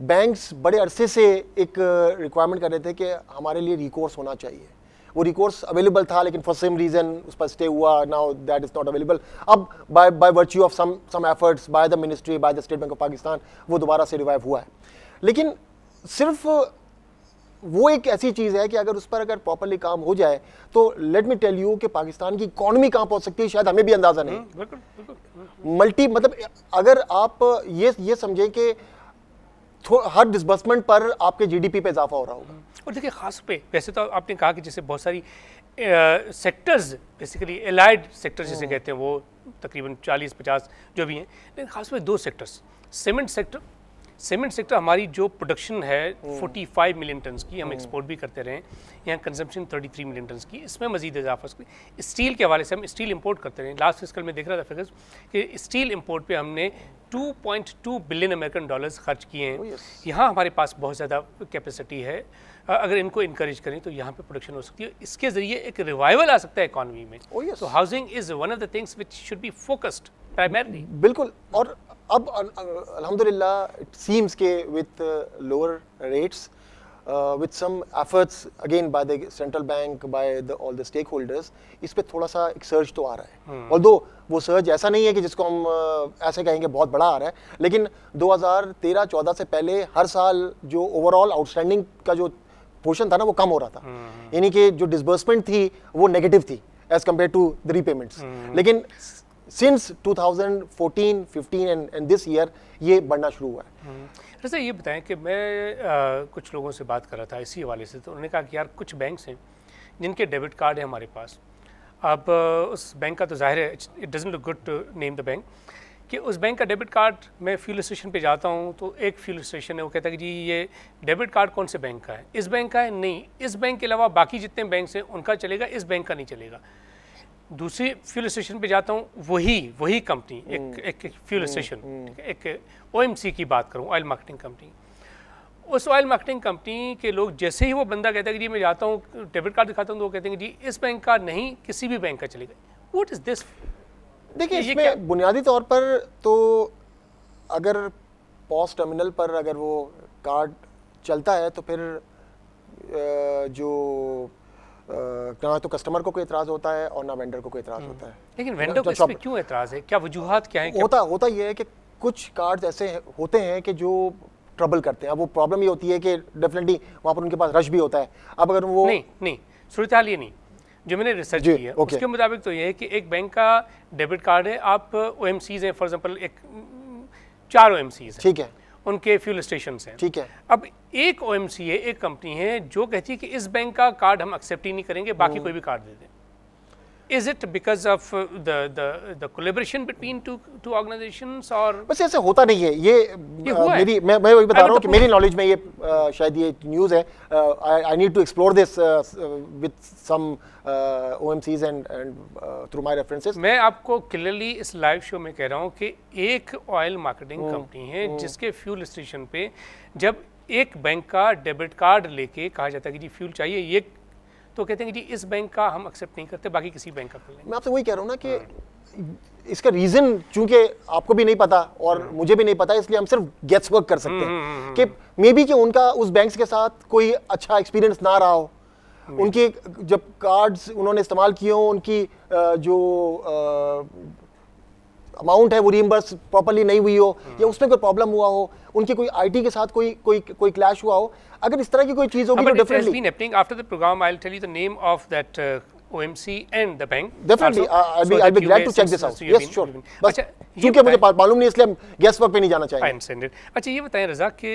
Banks बड़े अरसे से एक रिक्वायरमेंट कर रहे थे कि हमारे लिए रिकोर्स होना चाहिए। वो रिकोर्स अवेलेबल था, लेकिन फॉर सेम रीजन उस पर स्टे हुआ। Now that is not available. अब by virtue of some efforts by the ministry, by the state bank of Pakistan, वो दोबारा से रिवाइव हुआ है। लेकिन सिर्फ वो एक ऐसी चीज़ है कि अगर उस पर अगर प्रॉपरली काम हो जाए तो लेट मी टेल यू कि पाकिस्तान की इकॉनमी कहाँ पहुँच सकती है शायद हमें भी अंदाज़ा नहीं। मल्टी मतलब अगर आप ये समझें कि हर डिसबर्समेंट पर आपके GDP पे इजाफा हो रहा होगा। और देखिए, खास पे वैसे तो आपने कहा कि जैसे बहुत सारी सेक्टर्स, बेसिकली एलाइड सेक्टर्स जिसे कहते हैं, वो तकरीबन 40-50 जो भी हैं, लेकिन खास पे 2 sectors, cement sector cement sector हमारी जो प्रोडक्शन है 45 मिलियन टन की, हम एक्सपोर्ट भी करते रहे, यहाँ कंजम्पशन 33 मिलियन टन की, इसमें मजीद इजाफा। स्टील के हवाले से हम स्टील इंपोर्ट करते रहे। लास्ट फिस्कल में देख रहा था फिगर्स कि स्टील इंपोर्ट पे हमने 2.2 बिलियन अमेरिकन डॉलर्स खर्च किए हैं। यहाँ हमारे पास बहुत ज़्यादा कैपेसिटी है, अगर इनको इनकरेज करें तो यहाँ पे प्रोडक्शन हो सकती है, इसके ज़रिए एक रिवाइवल आ सकता है इकॉनमी में। तो housing is one of the things which should be focused primarily. बिल्कुल, और अब अल्हम्दुलिल्लाह इट सीम्स के with lower rates, with some efforts again by the central bank, by all the stakeholders, इस पे थोड़ा सा एक सर्च तो आ रहा है। Although वो सर्च ऐसा नहीं है कि जिसको हम ऐसे कहेंगे बहुत बड़ा आ रहा है, लेकिन 2013-14 से पहले हर साल जो ओवरऑल आउटस्टैंडिंग का जो पोर्शन था ना वो कम हो रहा था, यानी कि जो डिसबर्समेंट थी वो नेगेटिव थी as compare to the repayments. लेकिन सिंस 2014, 15 एंड दिस ईयर ये बढ़ना शुरू हुआ है। वैसे ये बताएं कि मैं कुछ लोगों से बात कर रहा था इसी हवाले से, तो उन्होंने कहा कि यार कुछ बैंक्स हैं जिनके डेबिट कार्ड है हमारे पास। अब उस बैंक का तो जाहिर है it doesn't look good to name the bank, कि उस बैंक का डेबिट कार्ड, मैं फ्यूल स्टेशन पे जाता हूँ तो एक फ्यूल स्टेशन है वो कहता है कि जी ये डेबिट कार्ड कौन से बैंक का है, इस बैंक का है, नहीं इस बैंक के अलावा बाकी जितने बैंक्स हैं उनका चलेगा, इस बैंक का नहीं चलेगा। दूसरी फ्यूल स्टेशन पे जाता हूँ, वही कंपनी एक फ्यूल स्टेशन, एक OMC की बात करूँ, ऑयल मार्केटिंग कंपनी, उस ऑयल मार्केटिंग कंपनी के लोग जैसे ही वो बंदा कहता है कि जी मैं जाता हूँ डेबिट कार्ड दिखाता हूँ तो वो कहते हैं कि जी इस बैंक का नहीं, किसी भी बैंक का चलेगा। What is this? देखिए इसमें बुनियादी तौर पर तो अगर पॉस टर्मिनल पर अगर वो कार्ड चलता है तो फिर जो ना तो कस्टमर को कोई एतराज़ होता है और ना वेंडर को कोई एतराज़ होता है। लेकिन वेंडर को इस पे क्यों एतराज़ है? क्या वजूहात क्या है? होता ये है कि कुछ कार्ड्स ऐसे होते हैं कि जो ट्रबल करते हैं। अब वो प्रॉब्लम ये होती है कि डेफिनेटली वहाँ पर उनके पास रश भी होता है। अब अगर वो नहीं सूरत-ए-हाल ये नहीं, जो मैंने रिसर्च की है उसके मुताबिक तो ये है कि एक बैंक का डेबिट कार्ड है, आप OMCs हैं फॉर एग्जांपल, एक 4 OMCs हैं, ठीक है, उनके फ्यूल स्टेशन हैं, ठीक है। अब एक OMC है, एक कंपनी है जो कहती है कि इस बैंक का कार्ड हम एक्सेप्ट ही नहीं करेंगे, बाकी कोई भी कार्ड दे दें। Is it because of the collaboration between two organizations or? बस ऐसे होता नहीं है ये मेरी मैं वही बता रहा हूँ कि मेरी नॉलेज में ये शायद ये न्यूज़ है। I need to explore this with some OMCs and through my references। मैं आपको क्लियरली इस लाइव शो में कह रहा हूँ कि एक ऑयल मार्केटिंग कंपनी है जिसके फ्यूल स्टेशन पे जब एक बैंक का डेबिट कार्ड लेके कहा जाता है कि जी फ्यूल चाहिए, ये तो कहते हैं कि जी इस बैंक का हम एक्सेप्ट नहीं करते, बाकी किसी बैंक का कर लेंगे। मैं आपसे वही कह रहा हूँ ना कि इसका रीज़न चूंकि आपको भी नहीं पता और मुझे भी नहीं पता, इसलिए हम सिर्फ गेस वर्क कर सकते हैं कि मे बी कि उनका उस बैंक के साथ कोई अच्छा एक्सपीरियंस ना रहा हो, उनके जब कार्ड्स उन्होंने इस्तेमाल किए हो उनकी जो अमाउंट है वो रीइंबर्स प्रॉपर्ली नहीं हुई हो या उसमें कोई प्रॉब्लम हुआ हो, उनकी कोई IT के साथ कोई क्लैश हुआ हो, अगर इस तरह की कोई चीज होगी तो definitely after the program I will tell you the name of that OMC and the bank. Definitely I'll be glad to check this out। Yes sure। अच्छा क्योंकि मुझे मालूम नहीं इसलिए हम गेस वर्क पे नहीं जाना चाहेंगे। I understand it। अच्छा ये बताएं रज़ा कि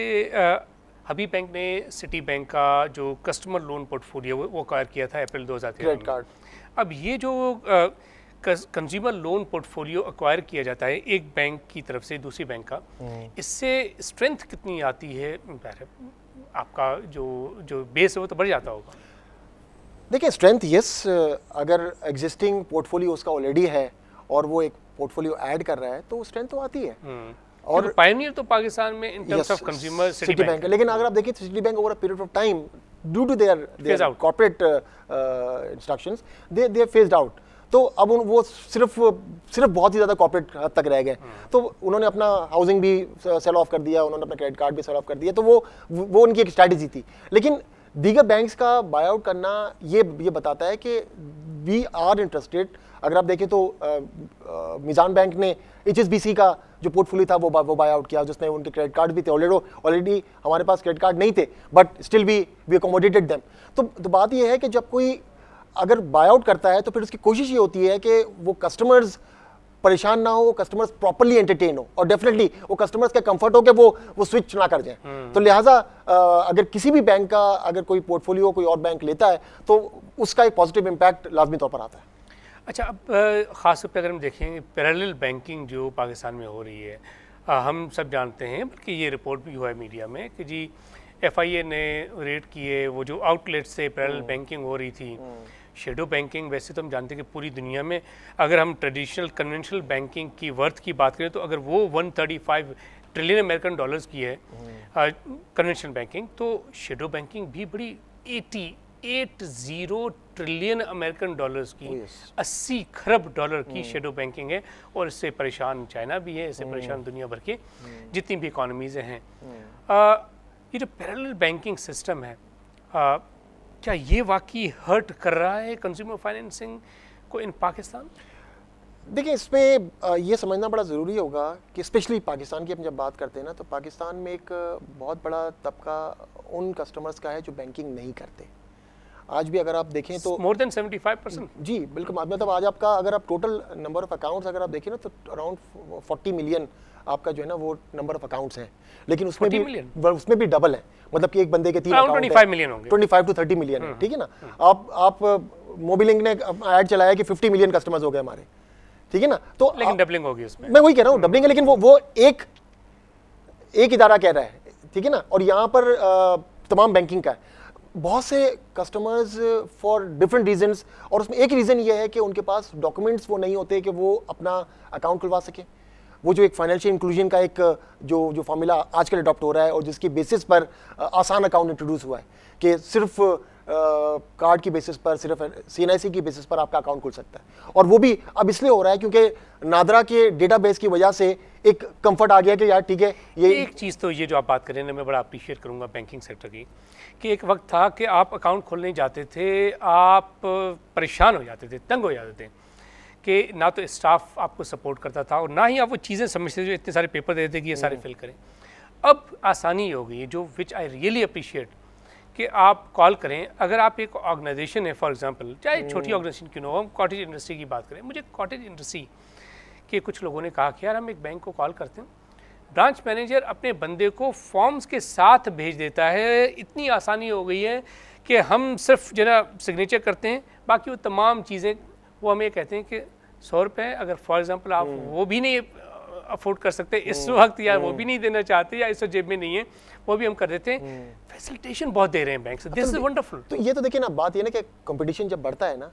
हबीब बैंक ने सिटी बैंक का जो कस्टमर लोन पोर्टफोलियो वो एक्वायर किया था अप्रैल 2013 क्रेडिट कार्ड। अब ये जो कंज्यूमर लोन पोर्टफोलियो एक्वायर किया जाता है एक बैंक की तरफ से दूसरी बैंक का, इससे स्ट्रेंथ कितनी आती है? आपका जो बेस है वो तो बढ़ जाता होगा। देखिए स्ट्रेंथ यस, अगर एग्जिस्टिंग पोर्टफोलियो उसका ऑलरेडी है और वो एक पोर्टफोलियो ऐड कर रहा है तो स्ट्रेंथ तो आती है। और पायनियर तो पाकिस्तान में in terms of consumer Citibank है, लेकिन अगर आप देखिए Citibank over a period of time due to their corporate instructions they phased out, तो अब वो सिर्फ बहुत ही ज़्यादा कॉर्पोरेट हद तक रह गए। तो उन्होंने अपना हाउसिंग भी सेल ऑफ कर दिया, उन्होंने अपना क्रेडिट कार्ड भी सेल ऑफ कर दिया, तो वो उनकी एक स्ट्रैटेजी थी। लेकिन दीगर बैंक्स का बाय आउट करना ये बताता है कि वी आर इंटरेस्टेड। अगर आप देखें तो मिजान बैंक ने HSBC का जो पोर्टफोलियो था वो बाय आउट किया, जिसमें उनके क्रेडिट कार्ड भी थे, ऑलरेडी हमारे पास क्रेडिट कार्ड नहीं थे but still we accommodated them. तो बात ये है कि जब कोई अगर बाय आउट करता है तो फिर उसकी कोशिश ये होती है कि वो कस्टमर्स परेशान ना हो, वो कस्टमर्स प्रॉपर्ली एंटरटेन हो और डेफिनेटली वो कस्टमर्स का कंफर्ट हो कि वो स्विच ना कर जाए। तो लिहाजा अगर किसी भी बैंक का अगर कोई पोर्टफोलियो कोई और बैंक लेता है तो उसका एक पॉजिटिव इम्पैक्ट लाजमी तौर पर आता है। अच्छा अब ख़ास तौर पर अगर हम देखें पैरेलल बैंकिंग जो पाकिस्तान में हो रही है, हम सब जानते हैं, बल्कि ये रिपोर्ट भी हुआ है मीडिया में कि जी FIA ने रेड किए वो जो आउटलेट से पैरेलल बैंकिंग हो रही थी, शेडो बैंकिंग। वैसे तो हम जानते हैं कि पूरी दुनिया में अगर हम ट्रेडिशनल कन्वेंशनल बैंकिंग की वर्थ की बात करें तो अगर वो 135 ट्रिलियन अमेरिकन डॉलर्स की है कन्वेंशनल बैंकिंग, तो शेडो बैंकिंग भी बड़ी 80 ट्रिलियन अमेरिकन डॉलर्स की 80 खरब डॉलर की शेडो बैंकिंग है। और इससे परेशान चाइना भी है, इससे परेशान दुनिया भर के जितनी भी इकोनॉमीज़ हैं। ये जो पैरेलल बैंकिंग सिस्टम है, क्या ये वाकई हर्ट कर रहा है कंज्यूमर फाइनेंसिंग को इन पाकिस्तान? देखिए, इसमें ये समझना बड़ा ज़रूरी होगा कि स्पेशली पाकिस्तान की हम जब बात करते हैं ना, तो पाकिस्तान में एक बहुत बड़ा तबका उन कस्टमर्स का है जो बैंकिंग नहीं करते। आज भी अगर आप देखें तो मोर देन 75%। जी बिल्कुल, मतलब आज आपका अगर आप टोटल नंबर ऑफ अकाउंट्स अगर आप देखें ना तो अराउंड 40 मिलियन आपका जो है ना वो नंबर ऑफ अकाउंट्स हैं, लेकिन उसमें भी डबल है। मतलब कि एक बंदे के 3 अकाउंट 25 मिलियन होंगे, 25 to 30 मिलियन है, ठीक है ना। आप मोबिलिंक ने ऐड चलाया कि 50 मिलियन कस्टमर्स हो गए हमारे, ठीक है ना। तो लेकिन डबलिंग होगी उसमें, मैं वही कह रहा हूँ डबलिंग है, लेकिन वो एक इदारा कह रहा है, ठीक है ना। और यहाँ पर तमाम बैंकिंग का है, बहुत से कस्टमर्स फॉर डिफरेंट रीजंस, और उसमें एक रीज़न ये है कि उनके पास डॉक्यूमेंट्स वो नहीं होते कि वो अपना अकाउंट खुलवा सकें। वो जो एक फाइनेंशियल इंक्लूजन का एक जो फार्मूला आजकल अडॉप्ट हो रहा है और जिसकी बेसिस पर आसान अकाउंट इंट्रोड्यूस हुआ है कि सिर्फ कार्ड की बेसिस पर, सिर्फ CNIC की बेसिस पर आपका अकाउंट खुल सकता है। और वो भी अब इसलिए हो रहा है क्योंकि नादरा के डेटाबेस की वजह से एक कंफर्ट आ गया कि यार ठीक है। ये एक चीज़ तो ये जो आप बात करें ना, मैं बड़ा अप्रिशिएट करूँगा बैंकिंग सेक्टर की, कि एक वक्त था कि आप अकाउंट खोलने जाते थे, आप परेशान हो जाते थे, तंग हो जाते थे कि ना तो स्टाफ आपको सपोर्ट करता था और ना ही आप वो चीज़ें समझते थे जो इतने सारे पेपर देते थे कि ये सारे फिल करें। अब आसानी हो गई है, जो विच आई रियली अप्रिशिएट, कि आप कॉल करें। अगर आप एक ऑर्गेनाइजेशन है, फॉर एग्जांपल चाहे छोटी ऑर्गेनाइजेशन क्यों ना हो, हम कॉटेज इंडस्ट्री की बात करें, मुझे कॉटेज इंडस्ट्री के कुछ लोगों ने कहा कि यार हम एक बैंक को कॉल करते हैं, ब्रांच मैनेजर अपने बंदे को फॉर्म्स के साथ भेज देता है। इतनी आसानी हो गई है कि हम सिर्फ जो ना सिग्नेचर करते हैं, बाकी वो तमाम चीज़ें वो हमें कहते हैं कि 100 रुपये, अगर फॉर एग्जांपल आप वो भी नहीं अफोर्ड कर सकते इस वक्त, या वो भी नहीं देना चाहते, या इस जेब में नहीं है, वो भी हम कर देते हैं। फैसिलिटेशन बहुत दे रहे हैं बैंक से, दिस इज वंडरफुल। तो ये तो देखिए ना, बात ये ना कि कंपटीशन जब बढ़ता है ना,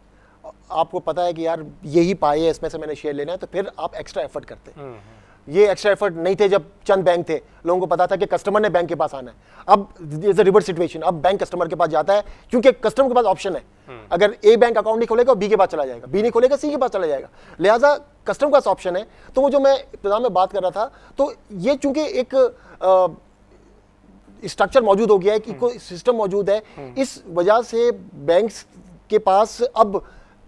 आपको पता है कि यार यही पाए है, इसमें से मैंने शेयर लेना है, तो फिर आप एक्स्ट्रा एफर्ट करते हैं। ये एक्स्ट्रा एफर्ट नहीं थे जब चंद बैंक थे, लोगों को पता था कि कस्टमर ने बैंक के पास आना है। अब इज अ रिवर्स सिचुएशन, अब बैंक कस्टमर के पास जाता है क्योंकि कस्टमर के पास ऑप्शन है। अगर ए बैंक अकाउंट नहीं खोलेगा बी के पास चला जाएगा, बी नहीं खोलेगा सी के पास चला जाएगा, लिहाजा कस्टमर के पास ऑप्शन है। तो वो जो मैं इब्तिदा में बात कर रहा था, तो ये चूंकि एक स्ट्रक्चर मौजूद हो गया है, इको सिस्टम मौजूद है, इस वजह से बैंक्स के पास अब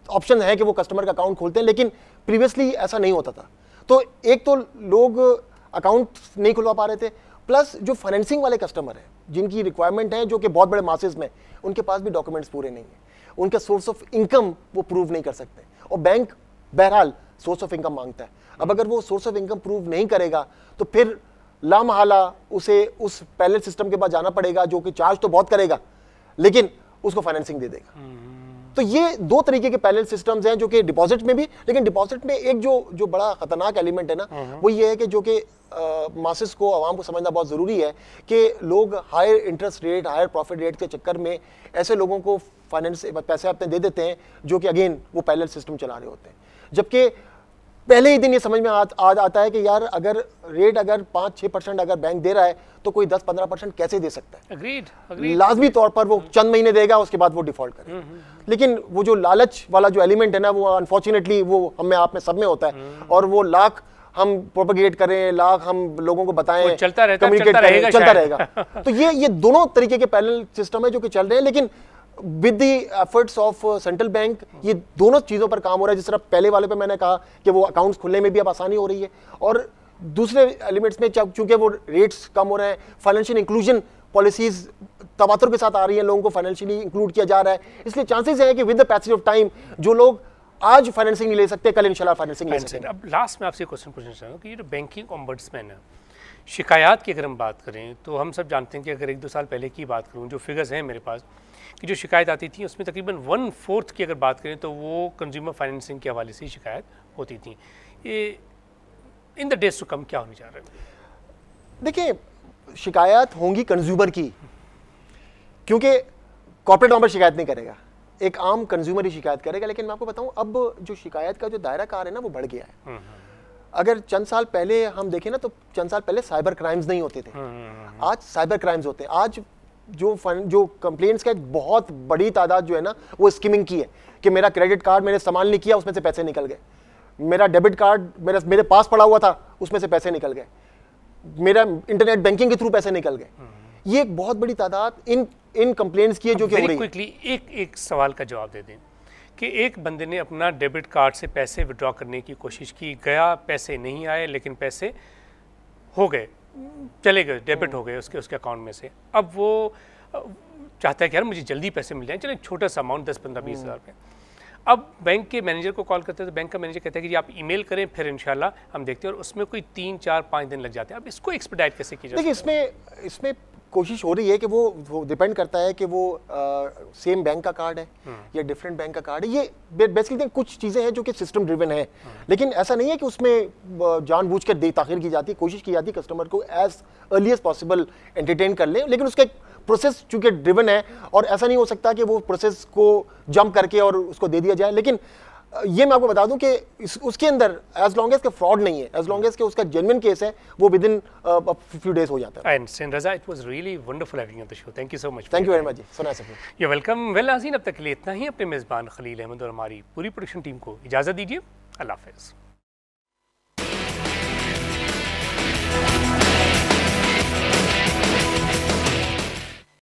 ऑप्शन है कि वो कस्टमर का अकाउंट खोलते हैं, लेकिन प्रीवियसली ऐसा नहीं होता था। तो एक तो लोग अकाउंट नहीं खुलवा पा रहे थे, प्लस जो फाइनेंसिंग वाले कस्टमर हैं जिनकी रिक्वायरमेंट है, जो कि बहुत बड़े मासेस में, उनके पास भी डॉक्यूमेंट्स पूरे नहीं है, उनका सोर्स ऑफ इनकम वो प्रूव नहीं कर सकते, और बैंक बहरहाल सोर्स ऑफ इनकम मांगता है। अब अगर वो सोर्स ऑफ इनकम प्रूव नहीं करेगा तो फिर लामहला उसे उस पैरेलल सिस्टम के पास जाना पड़ेगा, जो कि चार्ज तो बहुत करेगा लेकिन उसको फाइनेंसिंग दे देगा। तो ये दो तरीके के पैरेलल सिस्टम्स हैं, जो कि डिपॉजिट में भी, लेकिन डिपॉजिट में एक जो बड़ा खतरनाक एलिमेंट है ना, वो ये है कि जो कि मासेस को, आवाम को समझना बहुत ज़रूरी है कि लोग higher interest rate, higher profit rate के चक्कर में ऐसे लोगों को फाइनेंस पैसे अपने दे देते हैं जो कि अगेन वो पैरेलल सिस्टम चला रहे होते हैं। जबकि पहले ही दिन ये समझ में आता है कि यार अगर रेट अगर 5-6% अगर बैंक दे रहा है तो कोई 10-15% कैसे दे सकता है। Agreed. लाजमी तौर पर वो चंद महीने देगा, उसके बाद वो डिफॉल्ट करेगा। लेकिन वो जो लालच वाला जो एलिमेंट है ना, वो अनफॉर्चुनेटली वो हमें आप में सब में होता है, और वो लाख हम प्रोपेगेट करें, लाख हम लोगों को बताएं, चलता रहता कम्युनिकेट चलता रहेगा। तो ये दोनों तरीके के पैरेलल सिस्टम है जो कि चल रहे हैं, लेकिन with the efforts of central bank ये दोनों चीज़ों पर काम हो रहा है। जिस तरह पहले वाले पे मैंने कहा कि वो अकाउंट्स खुलने में भी अब आसानी हो रही है, और दूसरे एलिमेंट्स में चूंकि वो रेट्स कम हो रहे हैं, फाइनेंशियल इंक्लूजन पॉलिसीज तवातुर के साथ आ रही हैं, लोगों को फाइनेंशियली इंक्लूड किया जा रहा है, इसलिए चांसेस हैं कि with the passage of time जो लोग आज फाइनेंसिंग नहीं ले सकते, कल इंशाल्लाह फाइनेंसिंग ले सकते। अब लास्ट में आपसे क्वेश्चन पूछना चाहूँगा कि ये जो बैंकिंग ओम्बड्समैन है, शिकायत की अगर हम बात करें तो हम सब जानते हैं कि अगर 1-2 साल पहले की बात करूँ, जो फिगर्स हैं मेरे पास कि जो शिकायत आती थी उसमें तकरीबन 1/4 की अगर बात करें तो वो कंज्यूमर फाइनेंसिंग के हवाले से शिकायत होती थी। ये in the days to come क्या होने जा रहा है? देखिए, शिकायत होंगी कंज्यूमर की, क्योंकि कॉर्पोरेट नंबर शिकायत नहीं करेगा, एक आम कंज्यूमर ही शिकायत करेगा। लेकिन मैं आपको बताऊं, अब जो शिकायत का जो दायरा कार है ना, वो बढ़ गया है। अगर चंद साल पहले हम देखें ना, तो चंद साल पहले साइबर क्राइम्स नहीं होते थे, आज साइबर क्राइम्स होते हैं। आज जो कंप्लेंट्स का एक बहुत बड़ी तादाद जो है ना, वो स्किमिंग की है कि मेरा क्रेडिट कार्ड मैंने इस्तेमाल नहीं किया, उसमें से पैसे निकल गए, मेरा डेबिट कार्ड मेरे पास पड़ा हुआ था, उसमें से पैसे निकल गए, मेरा इंटरनेट बैंकिंग के थ्रू पैसे निकल गए। ये एक बहुत बड़ी तादाद इन कंप्लेंट्स की है जो कि हो रही है। क्विकली एक सवाल का जवाब दे दें कि एक बंदे ने अपना डेबिट कार्ड से पैसे विड्रॉ करने की कोशिश की, गया, पैसे नहीं आए, लेकिन पैसे हो गए, चले गए, डेबिट हो गए उसके अकाउंट में से। अब वो चाहता है कि यार मुझे जल्दी पैसे मिल जाएं, चलो एक छोटा सा अमाउंट 10-15-20 हज़ार रुपये। अब बैंक के मैनेजर को कॉल करते हैं तो बैंक का मैनेजर कहता है कि जी आप ईमेल करें, फिर इंशाल्लाह हम देखते हैं, और उसमें कोई 3-4-5 दिन लग जाते हैं। अब इसको एक्सपेडाइट कैसे किया जाए? देखिए, इसमें कोशिश हो रही है कि वो डिपेंड करता है कि वो सेम बैंक का कार्ड है या डिफरेंट बैंक का कार्ड है। ये बेसिकली कुछ चीज़ें हैं जो कि सिस्टम ड्रिवन है, लेकिन ऐसा नहीं है कि उसमें जानबूझकर ताख़ीर की जाती है। कोशिश की जाती है कस्टमर को as early as possible entertain कर लें, लेकिन उसका एक प्रोसेस चूंकि ड्रिवन है, और ऐसा नहीं हो सकता कि वो प्रोसेस को जंप करके और उसको दे दिया जाए। लेकिन ये मैं आपको बता दूं कि उसके अंदर एज लॉन्ग एज के फ्रॉड नहीं है, एज लॉन्ग एज के उसका जेन्युइन केस है, वो विद इन फ्यू डेज हो जाता है। And Raza, it was really wonderful having you on the show. Thank you so much. Thank you very much ji. सुना सफी, यू वेलकम। वेल नाज़रीन, अब तक के लिए इतना ही। अपने मेज़बान खलील अहमद और हमारी पूरी प्रोडक्शन टीम को इजाज़त दीजिए। अल्लाह हाफ़िज़।